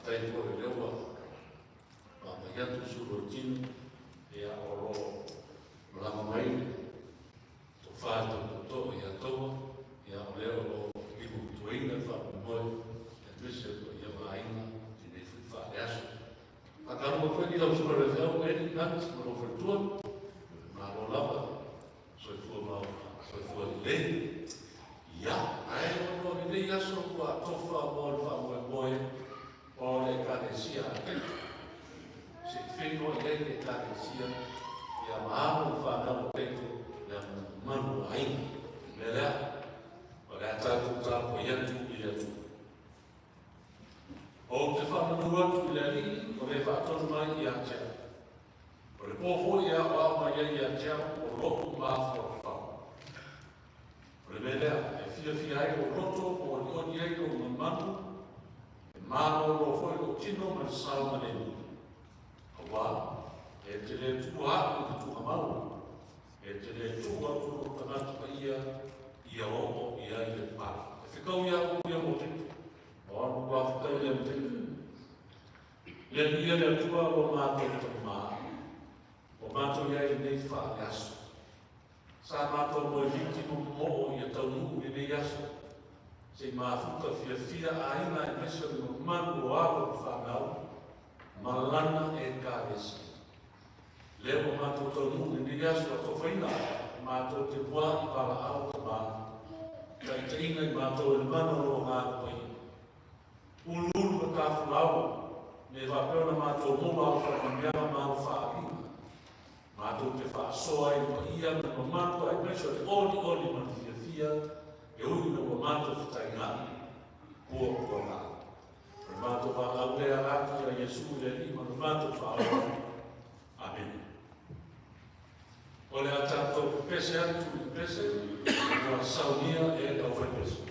tai ko e lewa ma tu surutin e a oro la mai to fa to ya to ya leo ibu tuina fa mo e mise ko ya mai ti ne fa ya so akamo foi que nós corremos ele antes no futuro na rola so foi le ya ai no ni ya so ko tofa mo fa mo o le carecia se fino le carecia ya mamu fa na peito ya manu ai mela ora tanto tempo ia tu o te fa no tu le o le fa ton mai ia cha o le po ia wa mai ia cha o lo ma fo fa o le mela e fia ai o roto o ni ai ko manu Mano lo foi o tino ma salma le ni. Awa, e te le tua o tu amau. E te le tua o tanatu pa ia o ia i le pa. E whikau ia o ia mo te. O anu wa whikau ia mo te. Le ia le tua o mātou te maa. O mātou ia i nei wha yaso. Sa mātou mo i viti mo mo ia tau nuku i nei yaso. Se mafuka fia aina e mesa no manu o alo whanau, malana e kāwesi. Leo mātou tau nungi ni asu a tōwhaina, mātou te pua i pala au te mā. Kai te inga i mātou e mana o ngā pai. Uluru ka kāwhulau, me whapeona mātou mula au whakamianga māu whaapina. Mātou te whaasoa i pa ia no manu e mesa te ori manu fia, e ui no mato fitai ngani, kua ngā. O mato wha au lea atu a Yesu le lima, o mato wha au. Amen. O le atato pese atu i pese, o a saunia e au whai pese.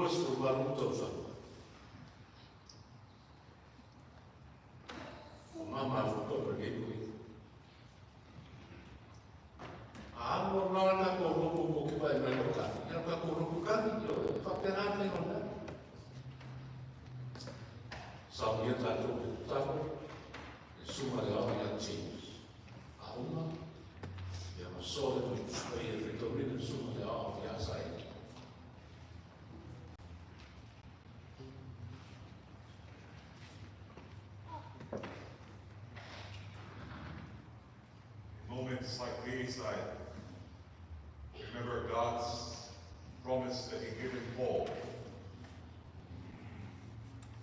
was for one thousand. Mama for pergi kui. Amo nana ko ropo ko kibai melokan. Yang ka ko ropo kan yo fakteran ni ona. Sabia tanto tanto. Suma de la yang change. Auma. Ya masole to spray Victorina suma de la ya sai. Moments like these, I remember God's promise that He gave in Paul.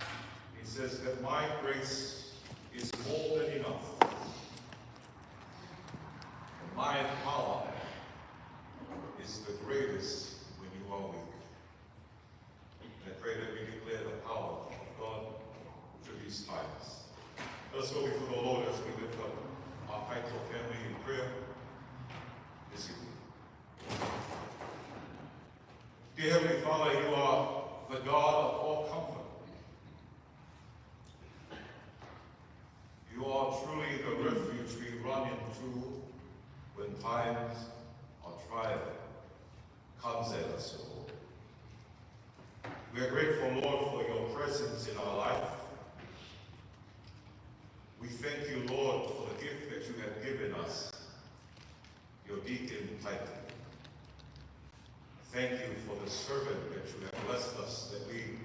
He says that my grace is more than enough. And my power is the greatest when you are weak. And I pray that we declare the power of God through these times. Let's go before the Lord as we lift up our faithful family in prayer this evening. Dear Heavenly Father, you are the God of all comfort. You are truly the refuge we run into when times of trial comes at us, O Lord. We are grateful, Lord, for your presence in our life. We thank you, Lord, for the gift that you have given us, your deacon title. Thank you for the servant that you have blessed us, that we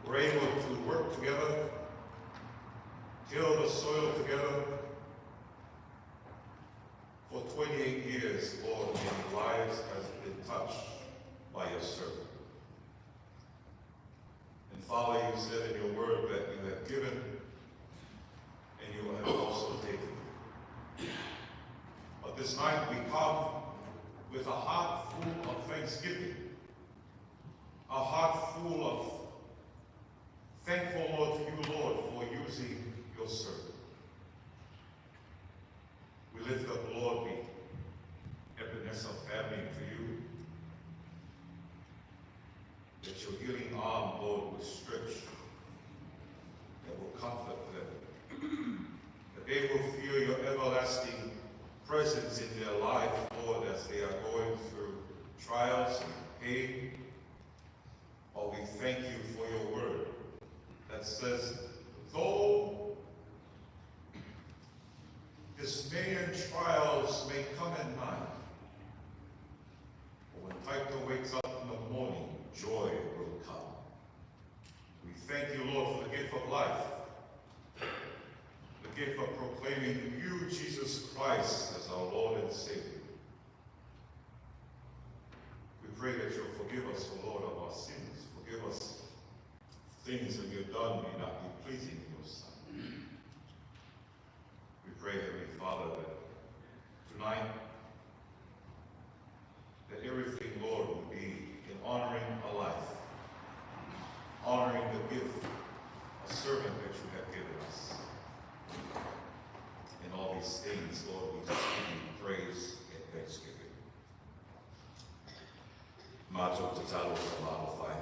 were able to work together, till the soil together for 28 years, Lord, many lives have been touched by your servant. And Father, you said in your word that you have given and you have also taken. But this night we come with a heart full of thanksgiving, a heart full of thankful, Lord, to you, Lord, for using your servant. We lift up, Lord, the Ebenezer family to you, that your healing arm, Lord, will stretch, that will comfort them, that they will feel your everlasting presence in their life, Lord, as they are going through trials and pain. Oh, we thank you for your word that says, though dismay and trials may come at night, but when Taito wakes up in the morning, joy will come. We thank you, Lord, for the gift of life, the gift of proclaiming you, Jesus Christ, as our Lord and Savior. We pray that you'll forgive us, O Lord, of our sins. Forgive us things that we have done may not be pleasing in your sight. We pray, Heavenly Father, that tonight, that everything, Lord, will be in honoring a life, honoring the gift, a servant that you have given us. In all these things, Lord, we just give you praise and thanksgiving. Mātou te talo ka mālo whai.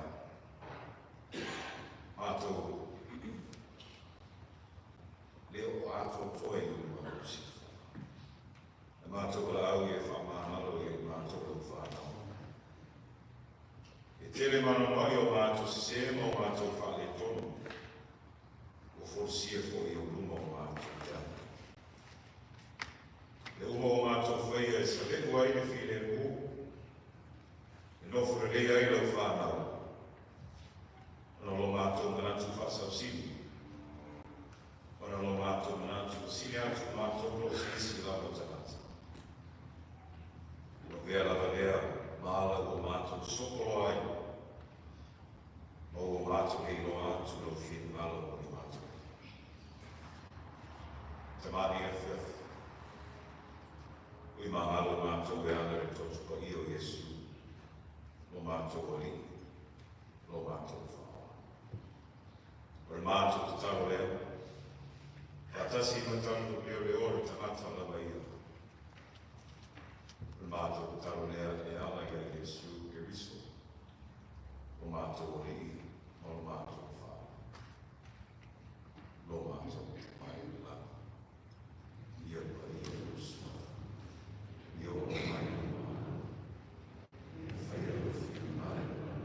Mātou leo ātou toi i ua usi. Mātou ka au e whamāmalo e mātou ka whanau. E tere mano mai o mātou sema o mātou whale tonu. O forsia fo i o luma o mātou tana. Le uma o mātou whaia e sa leku aine while mō. E nofura lea i lau whanau. Ona lo mātou manatu whasausimu. Ona lo mātou manatu sini atu mātou lo sisi lava tanata. Ua vea lava lea maala o mātou sokolo ai. O mātou hei lo atu lo whinu alo o ni mātou. Te mani e whiath. Ui mahalo mātou e ana e totu pa i o Yesu. Lo mātou o li. Lo mātou o mātou te tau leo. Atasi matanu leo leo re tamata lawa ia. O mātou te tau leo e ala ia Yesu e riso. O mātou mātou rei, o mātou whā. Lo mātou mai la. Ia pa ia usma. Ia o mai la. Whaia o whiu mai la.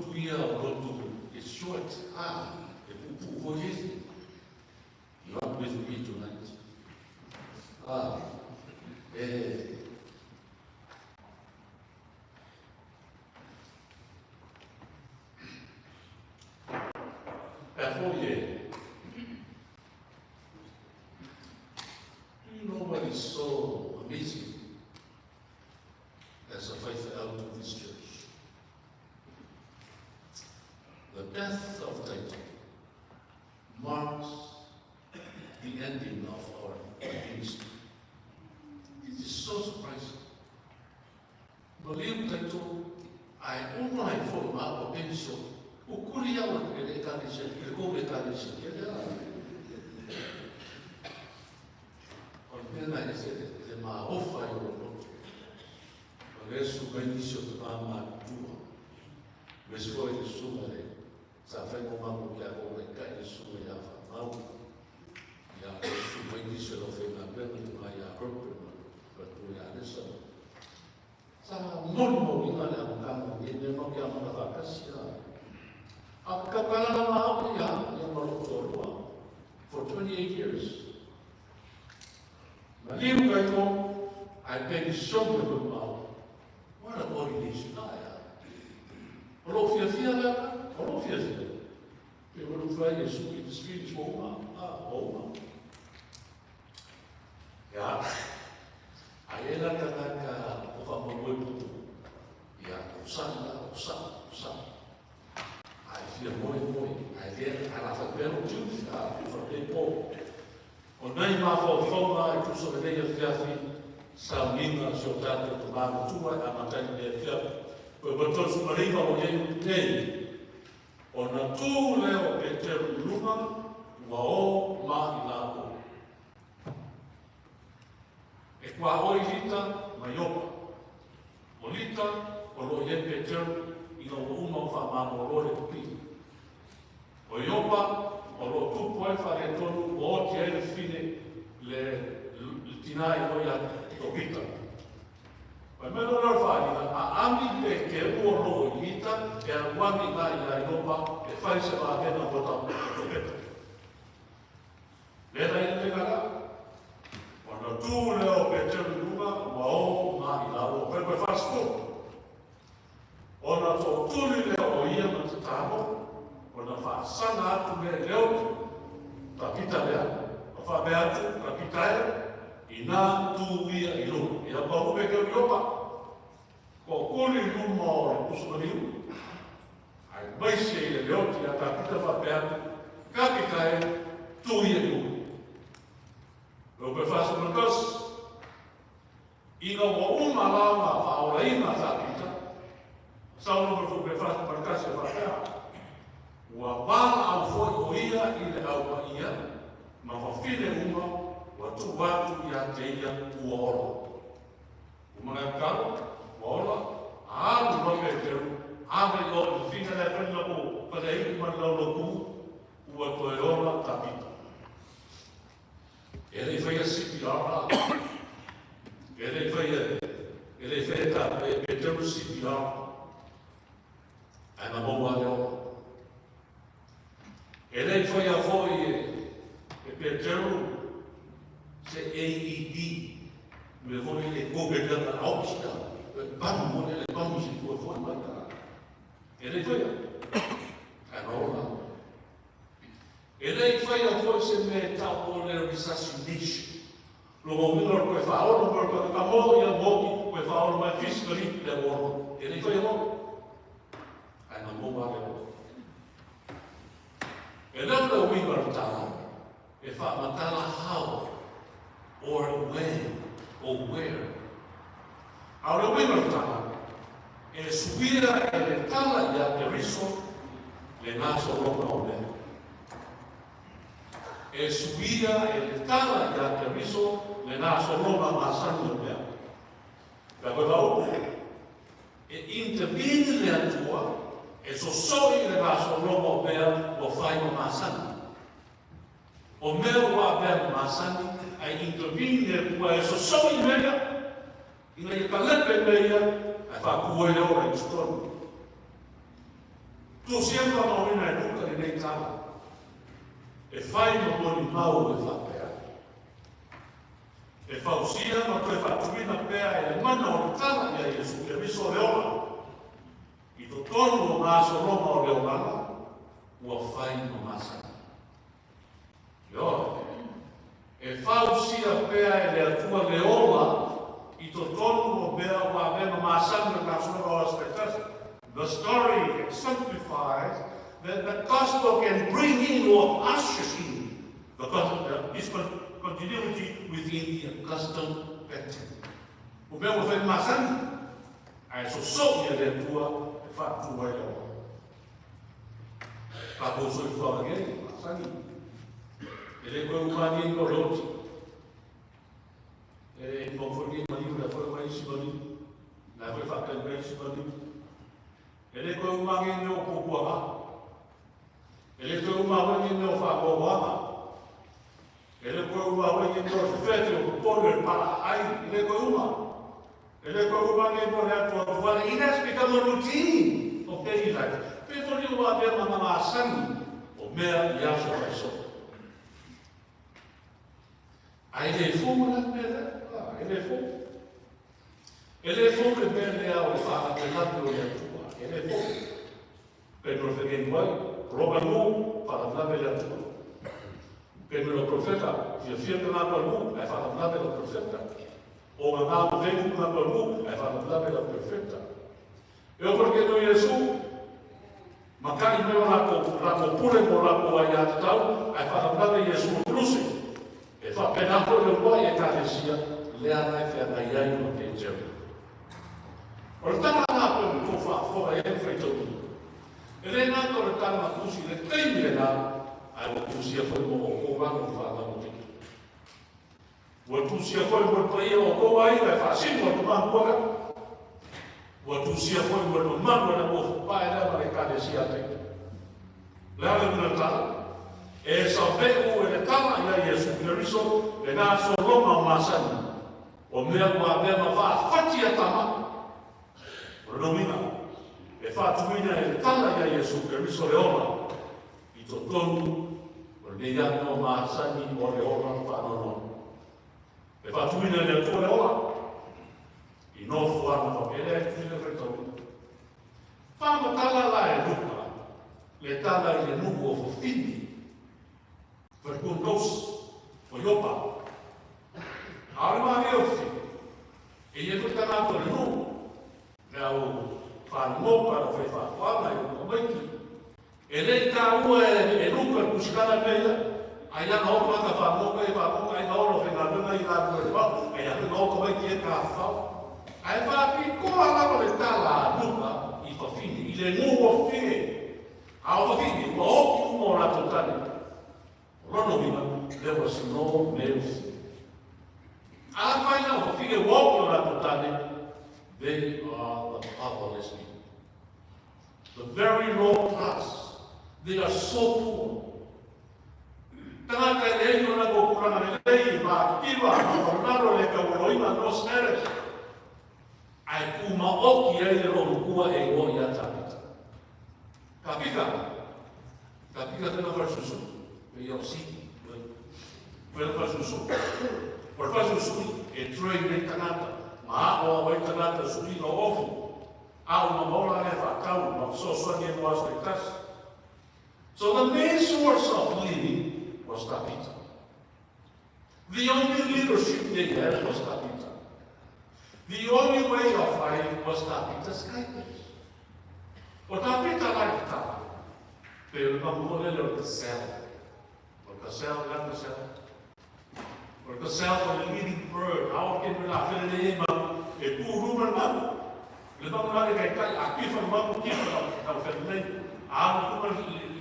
lotu ia o lotu is short. E pupu ko yesi. You are with me tonight. Do you know what is so amazing as a faithful elder of this church? The death of Titan marks the ending of our ministry. It is so surprising. Believe Titan, I only for my potential. Ukuria wa ele kanisa, ele go be kanisa, ele Ordena ese de ma ofa yo lo. Adesso benissimo to ma tua. Vesco il sumare. Sa fai mo mamma che ha come il sumo ya fa mau. Ya su benissimo lo fai na bene to ma ya proprio per tu ya adesso. Sa non mo ina la mano, ne no che ama la casa. For 28 years. I've been so good about what a body needs to die. Eu não vai isso que os filhos vão aí ela tá o famoso muito. Usando. I feel muito. Ela foi pelo Deus, foi pouco. O nem mais falta que sobre ele fiafi, salmina, soltado, tomar tua, a matéria de fiafi. Pois botou o marido ao meio dele. O natu leo peter luma, o ma ilao. E qua oilita, maiopa. Olita, o loye peter. Ino uma fama morore pi. O iopa, o lo tupo e fare tonu, o ti e fine le tinai noia topita. Ma me non lo fai, a ami che uo lo vita e a guami mai la iopa e fai se va a vena vota topita. Lera in legala, quando tu leo per cerluma, ma o mai la o per far sto. Ona to tuli leo o ia matatamo, ona fa sana atu me leo, tapita lea, o fa beatu, tapitae, ina tu ia ilu, ia pahu me keu iopa. Ko kuli luma o le pusumaniu, ai maise ia leo ti a tapita fa beatu, kapitae, tu ia ilu. Leo pe fa sumakas, ina wa umalawa fa auraina tapita, Saulo por foi fácil para cá se vai. O abala ao foi o ia e le ao ia, mas o filho o tu batu ia teia o oro. O manacalo, o oro, a no meteu, abre o fim da frente do para ir para o cu, o toirola tapita. Ele foi assim pior. Ele foi meteu o pior. Ana boa leo. Ele foi a e perdeu se AED. Me foi ele governar a Austria. Vamos ele vamos se foi matar. Ele foi a Ana. Ele foi se metal por assassination. Logo melhor que fala, porque a mão e a boca que fala mais físico de morro. Ele foi a I'm a mobile. And then the winger town, if I matala how, or when, or where. Our winger town, subira el tala ya que riso, le naso ropa o me. Subira el tala ya que riso, le naso ropa masando me. La verdad, interviene le atua, e so i le vaso lomo per lo fai masani. O meu wa per masani ai intervine qua e so i mega in le palepe meia e fa cuore ora in storno. Tu siempre maurina e nuka ni nei tala. E fai no moni mau e whapea. E whausia ma koe whatuina pea e mana o tala ia Iesu e miso o leona. I to tonu o maso roma o leonana, ua fai no masa. Leona. E whausia pea e le atua leola, I to tonu o mea ua vena masanga na sura o aspectas. The story exemplifies that the gospel can bring in or usher in the discontinuity within the custom pattern. O meu vem masani, a so ia le tua e fatu vai lá. Papo so fora alguém, masani. Ele foi um maninho corrente. Ele não foi ninguém maninho, ele foi mais maninho. Não foi fazer mais maninho. Ele foi um maninho no Pupuama. Ele foi um maninho no Fagoama. Ele foi um maninho no Feto, Poder para aí. Ele foi uma. Ele foi um maninho no Reto. It has become a routine of daily life. People knew what they were masani. O mea iaso vai so. Aí ele foi na pedra. Ele foi. Ele foi que perde a fala que lá do Reto. Ele foi. Pedro fez igual, roba nu para falar da tua. Pedro o profeta, se fica na tua é para falar da profeta. O mandado vem na tua é para falar da profeta. Eu porque no Jesus, macari meu raco pure por raco ayat tau, é para falar de Jesus cruz. E fa pena por o boy e carecia, le ana fe na yai no tejo. Portanto, lá por tu fa fora ele feito. Ele não cortar na cruz, ele tem que dar a cruz foi o vamos falar no tempo. O cruz foi por país o coai vai fazer por uma o cruz foi por uma na o pai da carecia tem. Lá no Natal é só ver o ele tá e Jesus Cristo ele na sua Roma maçã. O meu avema fatia tama. Renomina. E fatuina e tala ia Iesu Cristo leona. I to tonu, o neia no masani o leona whanono. E fatuina e to leona. I no fuana o ele e tine retorno. Whama tala la e lupa. Le tala i le nuku o fofini. Vergondos o iopa. Arma e ofi. E e kutana to le nuku. Le au Farmou para o feifar, fala eu não aqui. Ele caiu e nunca buscar a meia. Aí a nova da farmou para farmou, aí na hora o final não ia dar o irmão, aí a nova como é que é cafau. Aí vai pico lá para estar lá, nunca e para fim, ele não o fim. Ao fim, o outro mora total. Ronomina deu assim no meus. A vai não, o fim o outro lá total. They are the powerless people. The very low class. They are so poor. Tanaka ele não é o curana lei, mas kiva, não é que o loima nos eres. Ai kuma o que ele não cua e o ia tapita. Capita de não faz isso. Eu sim. Não faz isso. Por fazer isso é treino canata. O vai canata subir no ovo. Uma bola leva cau, uma só sonha no aspectas. So the main source of living was Tabitha. The only leadership they had was Tabitha. The only way of life was Tabitha's kindness. O Tabitha liked her, pero não morreu do céu. Porque o céu é do céu. Porque o céu é o leading bird. Alguém me dá filha e puro irmão. Levamos lá e cai aqui foi irmão que não oferece. Ah, o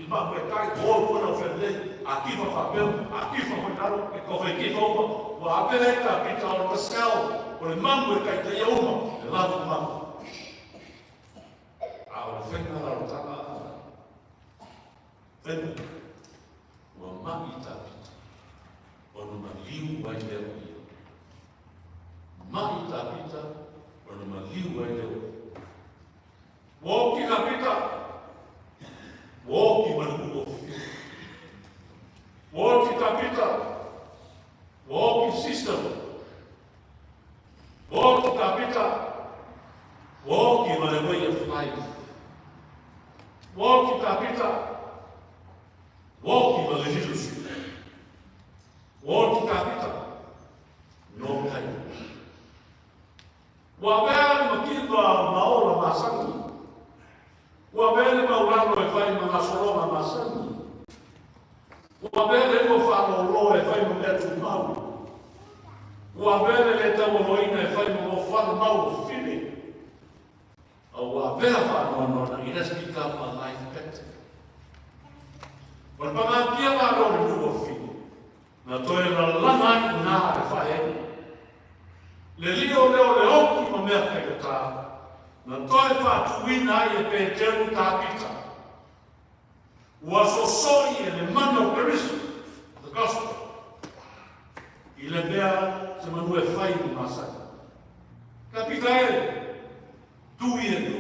irmão vai cair, o não oferece. Aqui foi papel, aqui foi cuidado, e como aqui foi o aberta que está no céu. O irmão vai cair de uma, lá do irmão. Ah, o fim da luta lá. Vem, o mamita. Ono maliu vai leu. Mai Tabitha, ono maliu vai leu. O que Tabitha? kapita. Walk system. Walk kapita. Walk in the way of life. Walk kapita. Walk in the leadership. Walk kapita. No time. Wabele makiva maola masani. Wabele maulano e fai mangasoloma masani. Wabele mo falo lo e fai mo letu mau. Wabele le tamo loina e fai mo falo mau fini. Wabele falo no na it has become a life better. Wabele la lo ni mo fini. Na toe na lana na e fai. Le lio leo le oki ma mea whekata. Na toi whatuina i e pēteru tāpita. Ua sosoi e le mana o Keriso, the gospel. I le mea se manu e whai ni masai. Ka pita e, tui e nu.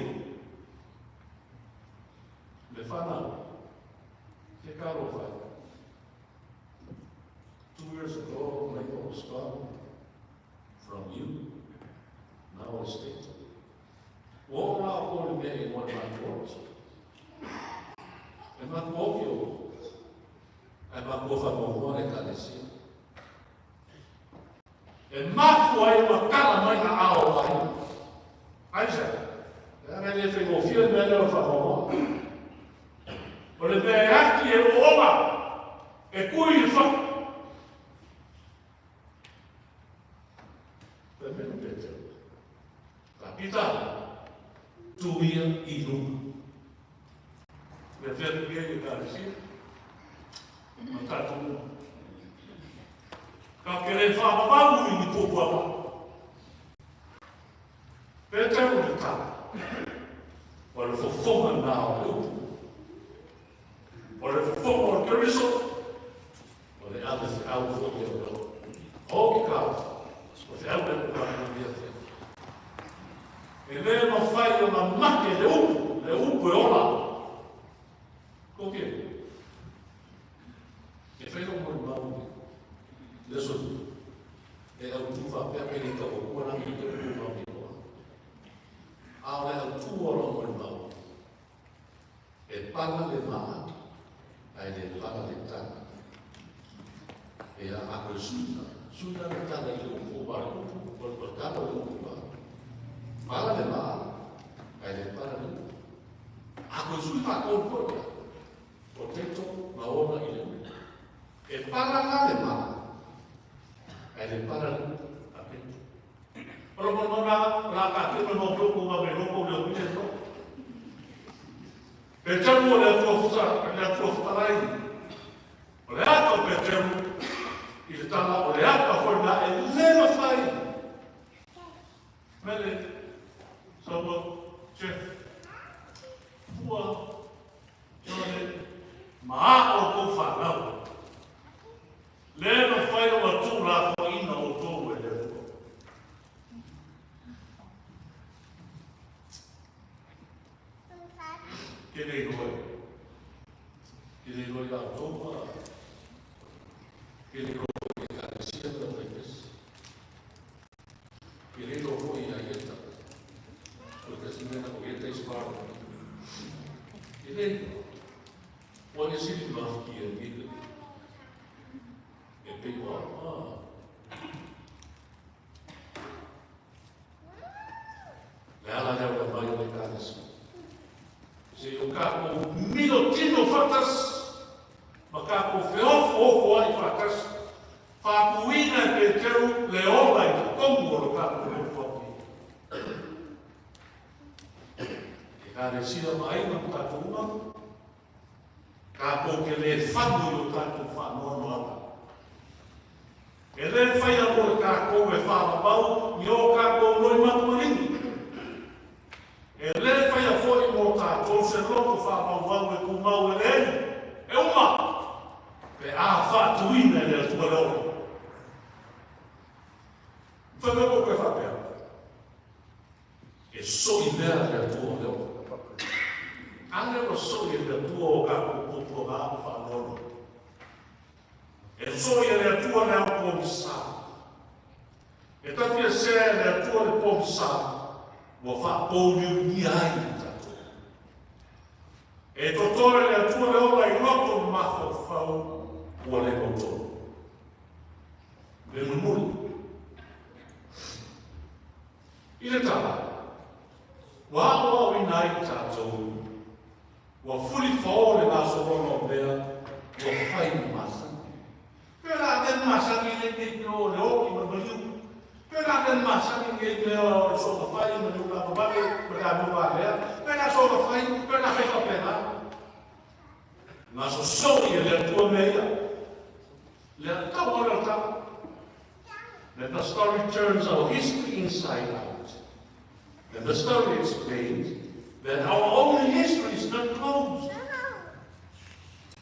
Le whanau, ke karo whai. 2 years ago, Michael was gone. From you, now it's state. Walk out all the day in one of my words. And not walk you. And not go for more than that is here. And not for a calamine hour. Isaac, I mean, if you go feel better for more. But if they ask you over, a cool fuck. Capitano, tu ia e nu. Le fai che io cari, non sta tu. Perché le fa ma lui di tuo papà. Perché non è tanto? Vuole fare fuoco now. Vuole fare fuoco al Keriso. Vuole altri fuoco. Oh, che cavolo. Você é o mesmo para não vir assim. Ele não faz uma máquina de upo e olá. Por quê? Ele fez irmão. Isso é o tu vai perder o coração do irmão. Agora o tu olha o irmão. É para levar, aí ele para levar. É a coisa. Sudah kita dari ukuran, berkata ukuran. Malah memang, ada para itu. Aku sudah kontrol ya, protektor lawan ini. Para memang, ada para itu. Kalau mana rakyat itu mengobrol kuma mengobrol dia punya tu. Pecahan boleh terus lain. Oleh apa pecahan? Il stava oleata fuori da e lei lo fai. Vede, sono c'è tua ma o può farlo. Lei lo fai una tua farina o tuo e che dei due a tua che dei Querido foi a esta, porque assim não é correta escola. Querido, pode ser que nós que a vida é pior. Ela já vai mais de casa. Se o carro minutinho fatas, o carro feio fora fatas. Facuina que teu leola e como colocar no fogo. E a descida mais não está tudo. Capo que ele faz o tanto fanono. Ele faz a colocar como é fala pau e o capo não mata ninguém. Ele faz a folha montar todo se louco fala pau e com mal ele é uma. É a fatuina ele tudo. Fazer o que faz bem. E só ideia da tua olhou. Anche lo sogno da tua capo può provare fallo. E so ia le atua le au pomsa. E tawhia se le atua le pomsa. Mo wha pōriu ni ai tato. E totore le atua le ola I loto mafo whau ua le koto. Le mumuri. I le tala. Wa au I nai tato. Wa fuli fō le naso rono mea. Wa whai masa. Pera den masa ni le te no le oki ma maliu. Pera den masa ni le te o so da fai ma le la babale, pera no va le. Pera so da fai, pera fe fa pena. Ma so le tua meia. Le ta o le ta. That the story turns our history inside out. And the story explains that our own history is not closed.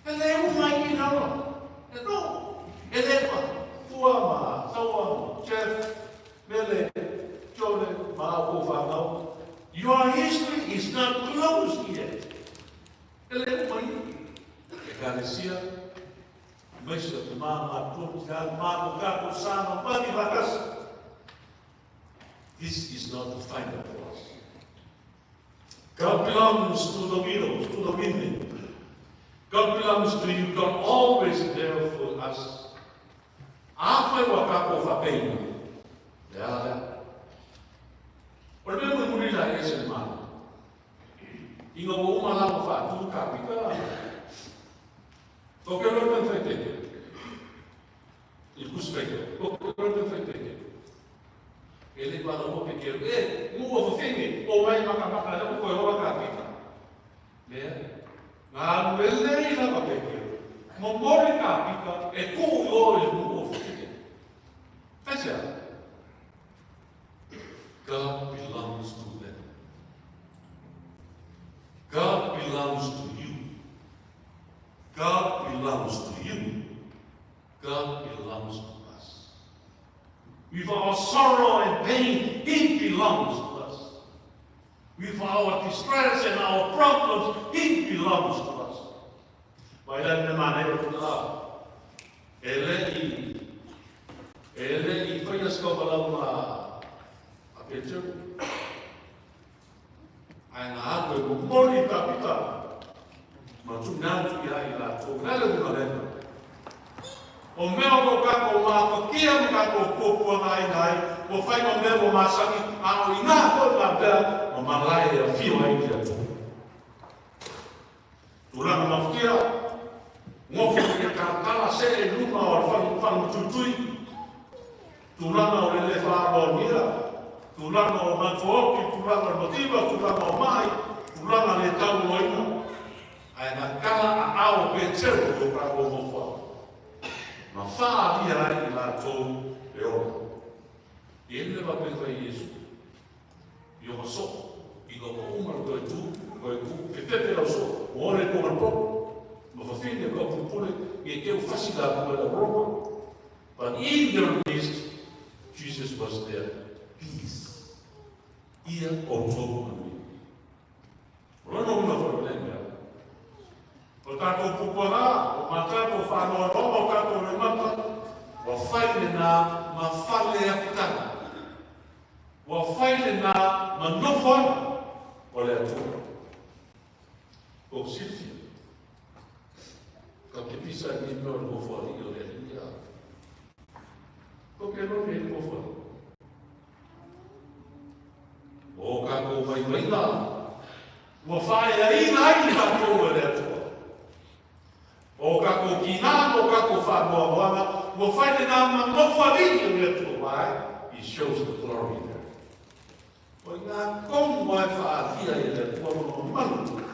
And they will make it out. And no. Elepa, Fuama, Sawan, Jeff, Mele, Jole, Mahabu, your history is not closed yet. Elepa, Ecclesia, Bishop, Mama, Tujan, Mama, Gato, Sama, Bani, Vakas. This is not the final for us. God belongs to the widows, to the women. God belongs to you. God always there for us. Apa eu acabo fazendo? Ya, por mesmo muri lá esse mano. E não vou uma lá para tu capita. O que eu não feito? Ele cuspeio. O que eu não feito? Ele quando eu pequeno, não vou fazer. Ou vai macaca lá com o capita. Né? Mas ele não vai pequeno. Memória capita é com o olho. God belongs to them. God belongs to you. God belongs to you. God belongs to us. With our sorrow and pain, He belongs to us. With our distress and our problems, He belongs to us. Vai dar de maneira toda. Ele foi a escola a picture. Ai na água eu morri capital. Mas tu não te ia lá, tu não lembra do lembra. O meu caco mapa, que é o caco pouco nai, o fai o meu masaki, a o ina foi na bela, o malai a fio aí de tu. Tu lá na fia, mo foi cantala série numa hora falo tutui. Tulana o le whāro mira, tulana o matuoki, tulana o motiva, tulana o mai, tulana le tau oina. Ai na kala a ao pe tero o kako mo wha. Ma wha ria ai la tō e ora. I ele wa pe whai Iesu. I o maso, I no ko umaru koe tū, ke pepe au so, o ore ko marpo. Ma whawhine ko pupule, I keu whasila koe la Roma. But in their midst, Jesus was there. Peace. Ia o tō manu. Rono una whakalenga. O tātou pupara, o mātātou whānoa roma, o tātou remata, o whaile nā ma whale apitanga. O whaile nā ma nofana o le atua. O Silvia. Ka ke pisa ni mea o whari o le lia. Porque não vem com fome. O caco vai lá. O fai aí na caco ele. O caco quina, o caco fa boa, o fai na não farinha ele vai e shows the glory there. Pois na como vai fazer ele por um mano,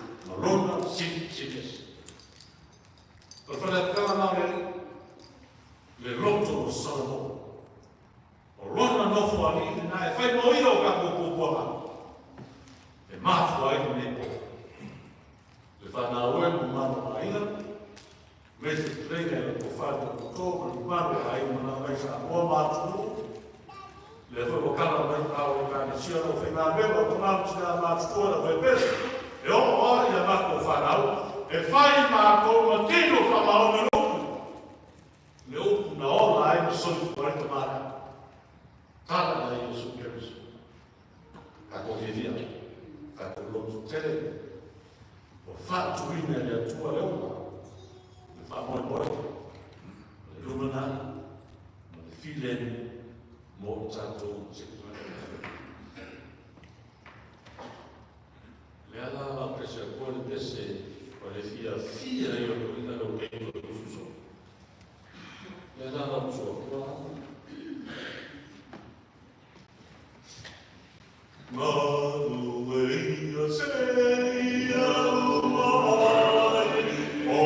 rona simples. Por falar aquela não ele le roto solo. O rona no fo ali na e fai moi o capo popola. E mafu ai no nepo. Le fa na oe mo mano aina. Mese trena e o fato o tomo, o mano ai mo na vai sa o matu. Le fa o kala mai au ka ni sia no fe na beba o na sia matu ora vai pesa. E o ora ia na ko fa na e fai ma ko ma tino fa ma o no. Le whātuina le atua lewa, le whamoe le lumanai, le whilen, mo tātou se. Le ala la presa kore pese, o le fia i o korina le ukei o ususo. Le ala la uso kua. Manuelia seia umai, o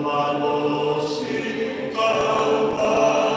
malosi kalmavai,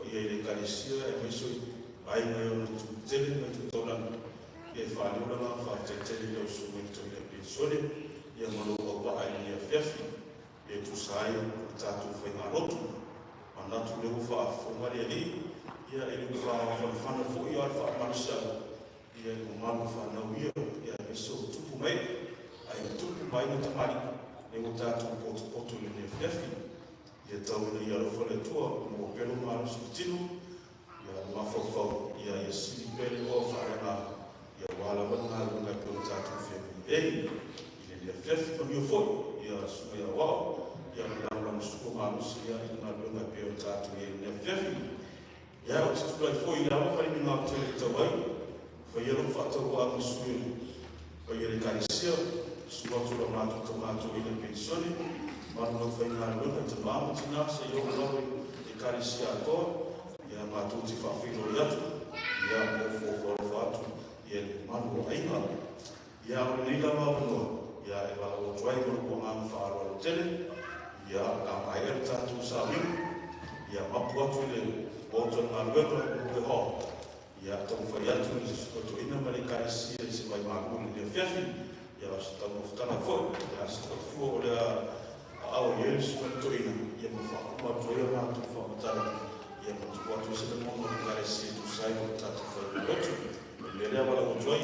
o ia le kalesia e miso ai mai ona tu tele mai tu tona e fa le ona fa tele le su mai tu le pensole ia malo o va ai ia fefi e tu sai ta tu fa ngarotu ana tu le fa fo le ali ia e le fa fa fo ia fa marsa ia le malu fa na ia miso tu mai ai tu mai no tamari e o tatu poto le fefi ia tau ia lo fa le tua mo pelo malu sutinu ia mafofo ia sili pele o fa na ia wala bana lunga pelo tatu fefi ei ia fefi koio fo ia su ia wa ia na musuko malu ia na lunga pelo tatu ia fefi ia o tu lai fo ia wa fa ni na tele tawai fa ia lo fa tau wa musuko fa ia le kanisia sua tu la matu tomato ile pensione ma non fai na lunga te mamo tina se io lo e kanisia to ia matu ti fa filo ia ia mo fo fatu ia manu ainga ia o ni la ma no ia e va o twai ko ma fa ro tele ia ka mai ta tu sa mi ia ma po tu le o to na luego ko ho ia to fa ia tu ko to ina ma le kanisia se vai ma ko le fiafi ia sta mo sta fo ia sta fo o la au yesu to ina ia mo fa ko ma to ia ma to fa ta ia mo to to se mo mo le si tu sai mo ta to fa lo tu le le wala o joy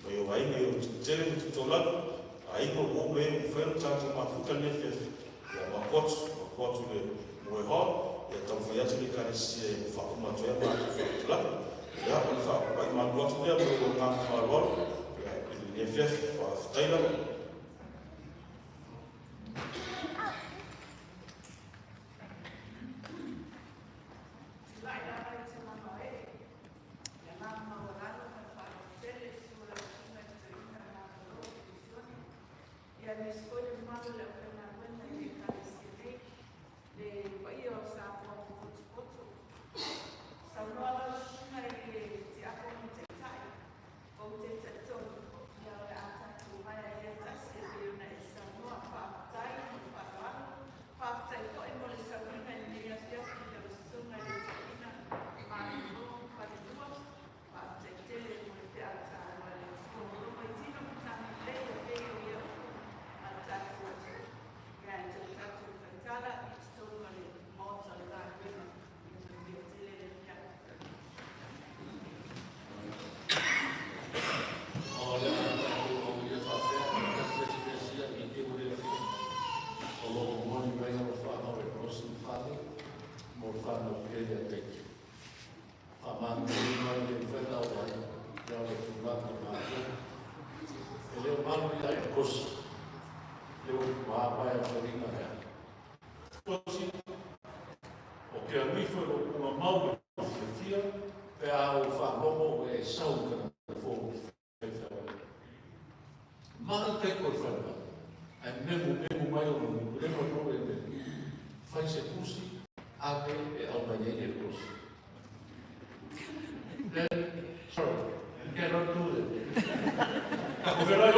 o yo vai me o tele mo to la ai ko mo me fa ta to ma fu ka le fe ia ma pot le mo ho ia to fa ia le ka si ia fa ko ma to ia ma to la ia ko fa ko ma lo to ia mo ma fa lo ia fe fa taila Cannot do it.